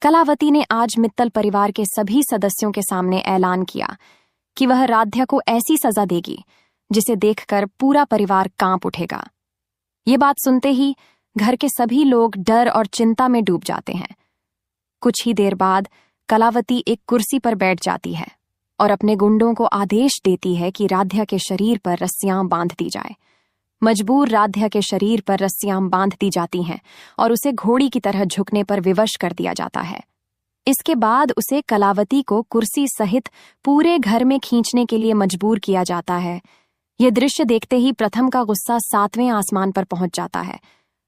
कलावती ने आज मित्तल परिवार के सभी सदस्यों के सामने ऐलान किया कि वह राध्या को ऐसी सजा देगी जिसे देखकर पूरा परिवार कांप उठेगा। ये बात सुनते ही घर के सभी लोग डर और चिंता में डूब जाते हैं। कुछ ही देर बाद कलावती एक कुर्सी पर बैठ जाती है और अपने गुंडों को आदेश देती है कि राध्या के शरीर पर रस्सियां बांध दी जाए। मजबूर राध्या के शरीर पर रस्सियां बांध दी जाती हैं और उसे घोड़ी की तरह झुकने पर विवश कर दिया जाता है। इसके बाद उसे कलावती को कुर्सी सहित पूरे घर में खींचने के लिए मजबूर किया जाता है। यह दृश्य देखते ही प्रथम का गुस्सा 7वें आसमान पर पहुंच जाता है।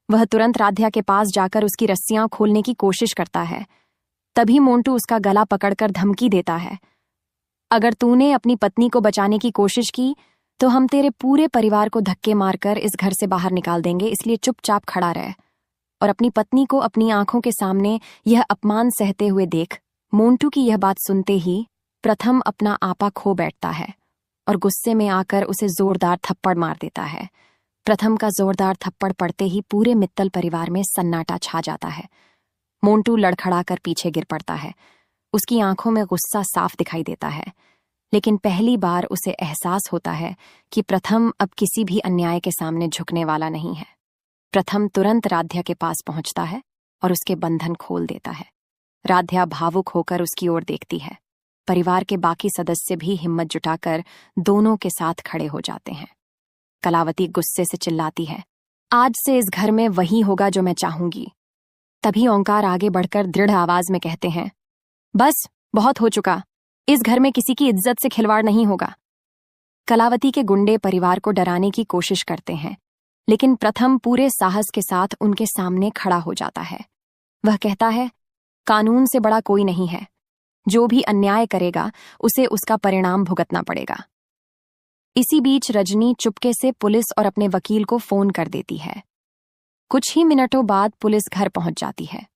वह तुरंत राध्या के पास जाकर उसकी रस्सियां खोलने की कोशिश करता है। तभी मोंटू उसका गला पकड़कर धमकी देता है, अगर तूने अपनी पत्नी को बचाने की कोशिश की तो हम तेरे पूरे परिवार को धक्के मारकर इस घर से बाहर निकाल देंगे, इसलिए चुपचाप खड़ा रह। और अपनी पत्नी को अपनी आंखों के सामने यह अपमान सहते हुए देख मोंटू की यह बात सुनते ही प्रथम अपना आपा खो बैठता है और गुस्से में आकर उसे जोरदार थप्पड़ मार देता है। प्रथम का जोरदार थप्पड़ पड़ते ही पूरे मित्तल परिवार में सन्नाटा छा जाता है। मोंटू लड़खड़ाकर पीछे गिर पड़ता है। उसकी आंखों में गुस्सा साफ दिखाई देता है, लेकिन पहली बार उसे एहसास होता है कि प्रथम अब किसी भी अन्याय के सामने झुकने वाला नहीं है। प्रथम तुरंत राध्या के पास पहुंचता है और उसके बंधन खोल देता है। राध्या भावुक होकर उसकी ओर देखती है। परिवार के बाकी सदस्य भी हिम्मत जुटाकर दोनों के साथ खड़े हो जाते हैं। कलावती गुस्से से चिल्लाती है, आज से इस घर में वही होगा जो मैं चाहूंगी। तभी ओंकार आगे बढ़कर दृढ़ आवाज में कहते हैं, बस बहुत हो चुका, इस घर में किसी की इज्जत से खिलवाड़ नहीं होगा। कलावती के गुंडे परिवार को डराने की कोशिश करते हैं, लेकिन प्रथम पूरे साहस के साथ उनके सामने खड़ा हो जाता है। वह कहता है, कानून से बड़ा कोई नहीं है, जो भी अन्याय करेगा उसे उसका परिणाम भुगतना पड़ेगा। इसी बीच रजनी चुपके से पुलिस और अपने वकील को फोन कर देती है। कुछ ही मिनटों बाद पुलिस घर पहुंच जाती है।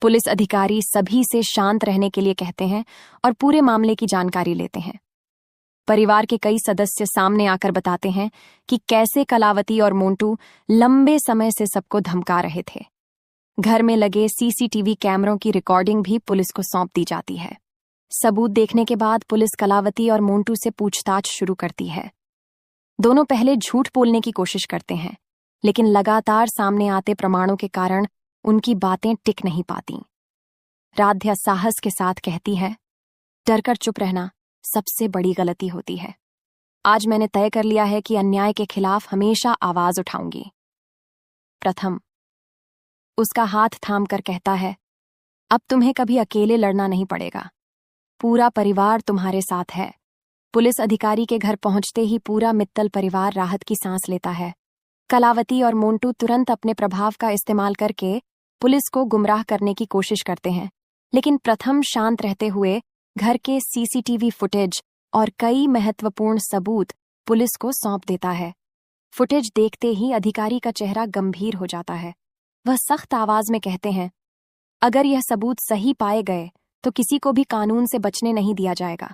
पुलिस अधिकारी सभी से शांत रहने के लिए कहते हैं और पूरे मामले की जानकारी लेते हैं। परिवार के कई सदस्य सामने आकर बताते हैं कि कैसे कलावती और मोंटू लंबे समय से सबको धमका रहे थे। घर में लगे सीसीटीवी कैमरों की रिकॉर्डिंग भी पुलिस को सौंप दी जाती है। सबूत देखने के बाद पुलिस कलावती और मोंटू से पूछताछ शुरू करती है। दोनों पहले झूठ बोलने की कोशिश करते हैं, लेकिन लगातार सामने आते प्रमाणों के कारण उनकी बातें टिक नहीं पाती। राध्या साहस के साथ कहती है, डरकर चुप रहना सबसे बड़ी गलती होती है। आज मैंने तय कर लिया है कि अन्याय के खिलाफ हमेशा आवाज उठाऊंगी। प्रथम उसका हाथ थामकर कहता है, अब तुम्हें कभी अकेले लड़ना नहीं पड़ेगा, पूरा परिवार तुम्हारे साथ है। पुलिस अधिकारी के घर पहुंचते ही पूरा मित्तल परिवार राहत की सांस लेता है। कलावती और मोंटू तुरंत अपने प्रभाव का इस्तेमाल करके पुलिस को गुमराह करने की कोशिश करते हैं, लेकिन प्रथम शांत रहते हुए घर के सीसीटीवी फुटेज और कई महत्वपूर्ण सबूत पुलिस को सौंप देता है। फुटेज देखते ही अधिकारी का चेहरा गंभीर हो जाता है। वह सख्त आवाज में कहते हैं, अगर यह सबूत सही पाए गए तो किसी को भी कानून से बचने नहीं दिया जाएगा।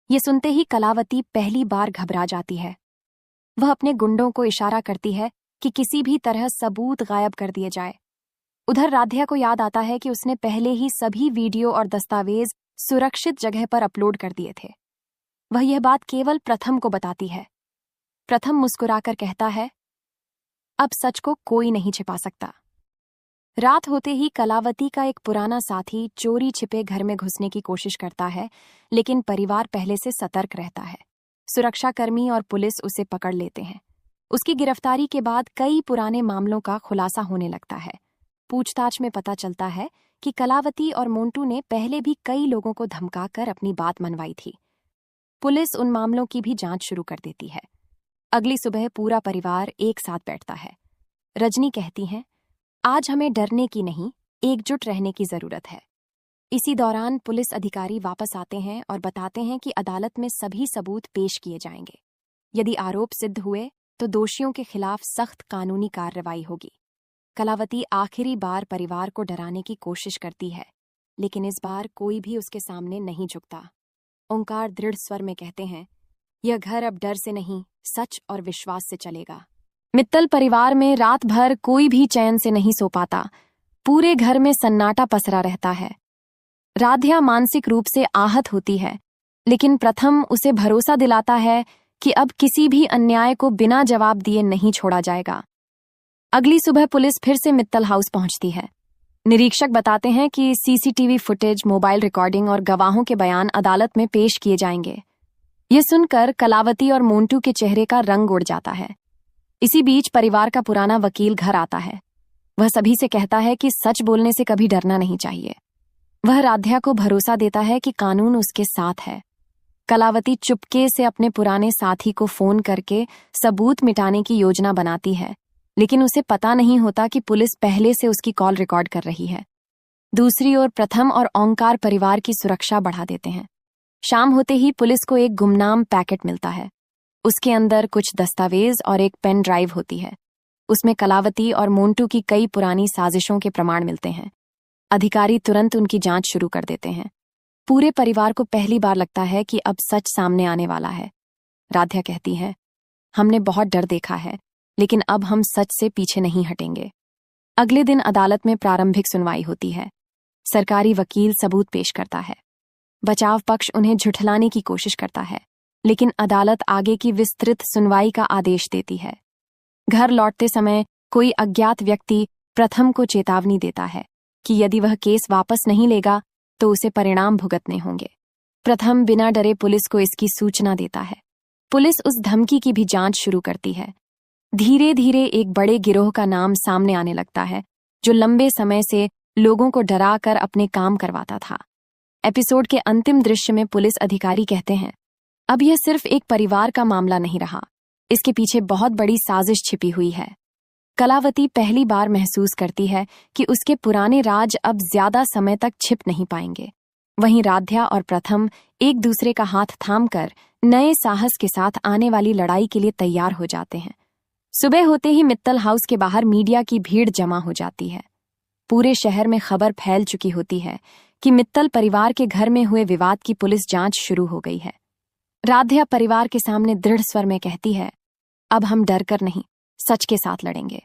ये सुनते ही कलावती पहली बार घबरा जाती है। वह अपने गुंडों को इशारा करती है कि किसी भी तरह सबूत गायब कर दिए जाए। उधर राध्या को याद आता है कि उसने पहले ही सभी वीडियो और दस्तावेज सुरक्षित जगह पर अपलोड कर दिए थे। वह यह बात केवल प्रथम को बताती है। प्रथम मुस्कुराकर कहता है, अब सच को कोई नहीं छिपा सकता। रात होते ही कलावती का एक पुराना साथी चोरी छिपे घर में घुसने की कोशिश करता है, लेकिन परिवार पहले से सतर्क रहता है। सुरक्षाकर्मी और पुलिस उसे पकड़ लेते हैं। उसकी गिरफ्तारी के बाद कई पुराने मामलों का खुलासा होने लगता है। पूछताछ में पता चलता है कि कलावती और मोंटू ने पहले भी कई लोगों को धमकाकर अपनी बात मनवाई थी। पुलिस उन मामलों की भी जांच शुरू कर देती है। अगली सुबह पूरा परिवार एक साथ बैठता है। रजनी कहती है, आज हमें डरने की नहीं, एकजुट रहने की जरूरत है। इसी दौरान पुलिस अधिकारी वापस आते हैं और बताते हैं कि अदालत में सभी सबूत पेश किए जाएंगे। यदि आरोप सिद्ध हुए तो दोषियों के खिलाफ सख्त कानूनी कार्रवाई होगी। कलावती आखिरी बार परिवार को डराने की कोशिश करती है, लेकिन इस बार कोई भी उसके सामने नहीं झुकता। ओंकार दृढ़ स्वर में कहते हैं, यह घर अब डर से नहीं, सच और विश्वास से चलेगा। मित्तल परिवार में रात भर कोई भी चैन से नहीं सो पाता। पूरे घर में सन्नाटा पसरा रहता है। राध्या मानसिक रूप से आहत होती है, लेकिन प्रथम उसे भरोसा दिलाता है कि अब किसी भी अन्याय को बिना जवाब दिए नहीं छोड़ा जाएगा। अगली सुबह पुलिस फिर से मित्तल हाउस पहुंचती है। निरीक्षक बताते हैं कि सीसीटीवी फुटेज, मोबाइल रिकॉर्डिंग और गवाहों के बयान अदालत में पेश किए जाएंगे। ये सुनकर कलावती और मोंटू के चेहरे का रंग उड़ जाता है। इसी बीच परिवार का पुराना वकील घर आता है। वह सभी से कहता है कि सच बोलने से कभी डरना नहीं चाहिए। वह राध्या को भरोसा देता है कि कानून उसके साथ है। कलावती चुपके से अपने पुराने साथी को फोन करके सबूत मिटाने की योजना बनाती है, लेकिन उसे पता नहीं होता कि पुलिस पहले से उसकी कॉल रिकॉर्ड कर रही है। दूसरी ओर प्रथम और ओंकार परिवार की सुरक्षा बढ़ा देते हैं। शाम होते ही पुलिस को एक गुमनाम पैकेट मिलता है। उसके अंदर कुछ दस्तावेज और एक पेन ड्राइव होती है। उसमें कलावती और मोंटू की कई पुरानी साजिशों के प्रमाण मिलते हैं। अधिकारी तुरंत उनकी जांच शुरू कर देते हैं। पूरे परिवार को पहली बार लगता है कि अब सच सामने आने वाला है। राध्या कहती है, हमने बहुत डर देखा है, लेकिन अब हम सच से पीछे नहीं हटेंगे। अगले दिन अदालत में प्रारंभिक सुनवाई होती है। सरकारी वकील सबूत पेश करता है। बचाव पक्ष उन्हें झुठलाने की कोशिश करता है, लेकिन अदालत आगे की विस्तृत सुनवाई का आदेश देती है। घर लौटते समय कोई अज्ञात व्यक्ति प्रथम को चेतावनी देता है कि यदि वह केस वापस नहीं लेगा तो उसे परिणाम भुगतने होंगे। प्रथम बिना डरे पुलिस को इसकी सूचना देता है। पुलिस उस धमकी की भी जांच शुरू करती है। धीरे धीरे एक बड़े गिरोह का नाम सामने आने लगता है, जो लंबे समय से लोगों को डराकर अपने काम करवाता था। एपिसोड के अंतिम दृश्य में पुलिस अधिकारी कहते हैं, अब यह सिर्फ एक परिवार का मामला नहीं रहा, इसके पीछे बहुत बड़ी साजिश छिपी हुई है। कलावती पहली बार महसूस करती है कि उसके पुराने राज अब ज्यादा समय तक छिप नहीं पाएंगे। वहीं राध्या और प्रथम एक दूसरे का हाथ थामकर नए साहस के साथ आने वाली लड़ाई के लिए तैयार हो जाते हैं। सुबह होते ही मित्तल हाउस के बाहर मीडिया की भीड़ जमा हो जाती है। पूरे शहर में खबर फैल चुकी होती है कि मित्तल परिवार के घर में हुए विवाद की पुलिस जांच शुरू हो गई है। राध्या परिवार के सामने दृढ़ स्वर में कहती है, अब हम डर कर नहीं, सच के साथ लड़ेंगे।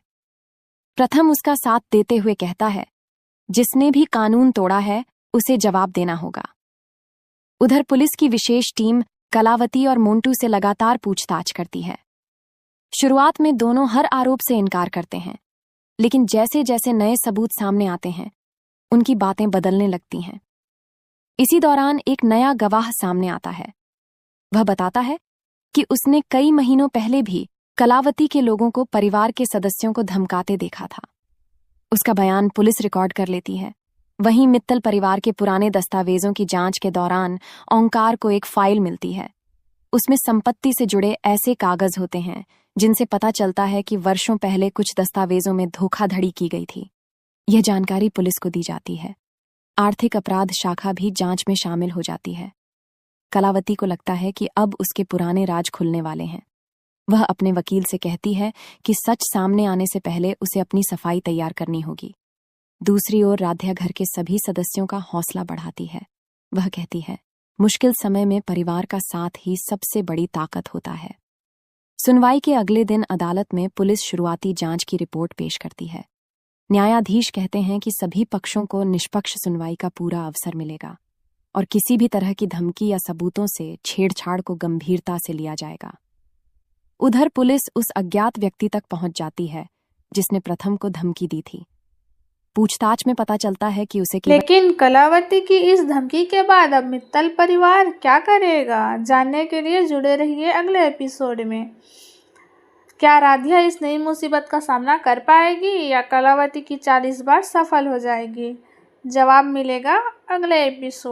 प्रथम उसका साथ देते हुए कहता है, जिसने भी कानून तोड़ा है उसे जवाब देना होगा। उधर पुलिस की विशेष टीम कलावती और मोंटू से लगातार पूछताछ करती है। शुरुआत में दोनों हर आरोप से इनकार करते हैं, लेकिन जैसे जैसे नए सबूत सामने आते हैं उनकी बातें बदलने लगती हैं। इसी दौरान एक नया गवाह सामने आता है। वह बताता है कि उसने कई महीनों पहले भी कलावती के लोगों को परिवार के सदस्यों को धमकाते देखा था। उसका बयान पुलिस रिकॉर्ड कर लेती है। वहीं मित्तल परिवार के पुराने दस्तावेजों की जांच के दौरान ओंकार को एक फाइल मिलती है। उसमें संपत्ति से जुड़े ऐसे कागज होते हैं जिनसे पता चलता है कि वर्षों पहले कुछ दस्तावेजों में धोखाधड़ी की गई थी। यह जानकारी पुलिस को दी जाती है। आर्थिक अपराध शाखा भी जांच में शामिल हो जाती है। कलावती को लगता है कि अब उसके पुराने राज खुलने वाले हैं। वह अपने वकील से कहती है कि सच सामने आने से पहले उसे अपनी सफाई तैयार करनी होगी। दूसरी ओर राध्या घर के सभी सदस्यों का हौसला बढ़ाती है। वह कहती है, मुश्किल समय में परिवार का साथ ही सबसे बड़ी ताकत होता है। सुनवाई के अगले दिन अदालत में पुलिस शुरुआती जांच की रिपोर्ट पेश करती है। न्यायाधीश कहते हैं कि सभी पक्षों को निष्पक्ष सुनवाई का पूरा अवसर मिलेगा और किसी भी तरह की धमकी या सबूतों से छेड़छाड़ को गंभीरता से लिया जाएगा। उधर पुलिस उस अज्ञात व्यक्ति तक पहुंच जाती है जिसने प्रथम को धमकी दी थी। पूछताछ में पता चलता है कि उसे लेकिन कलावती की इस धमकी के बाद अब मित्तल परिवार क्या करेगा, जानने के लिए जुड़े रहिए अगले एपिसोड में। क्या राध्या इस नई मुसीबत का सामना कर पाएगी या कलावती की चाल इस बार सफल हो जाएगी? जवाब मिलेगा अगले एपिसोड।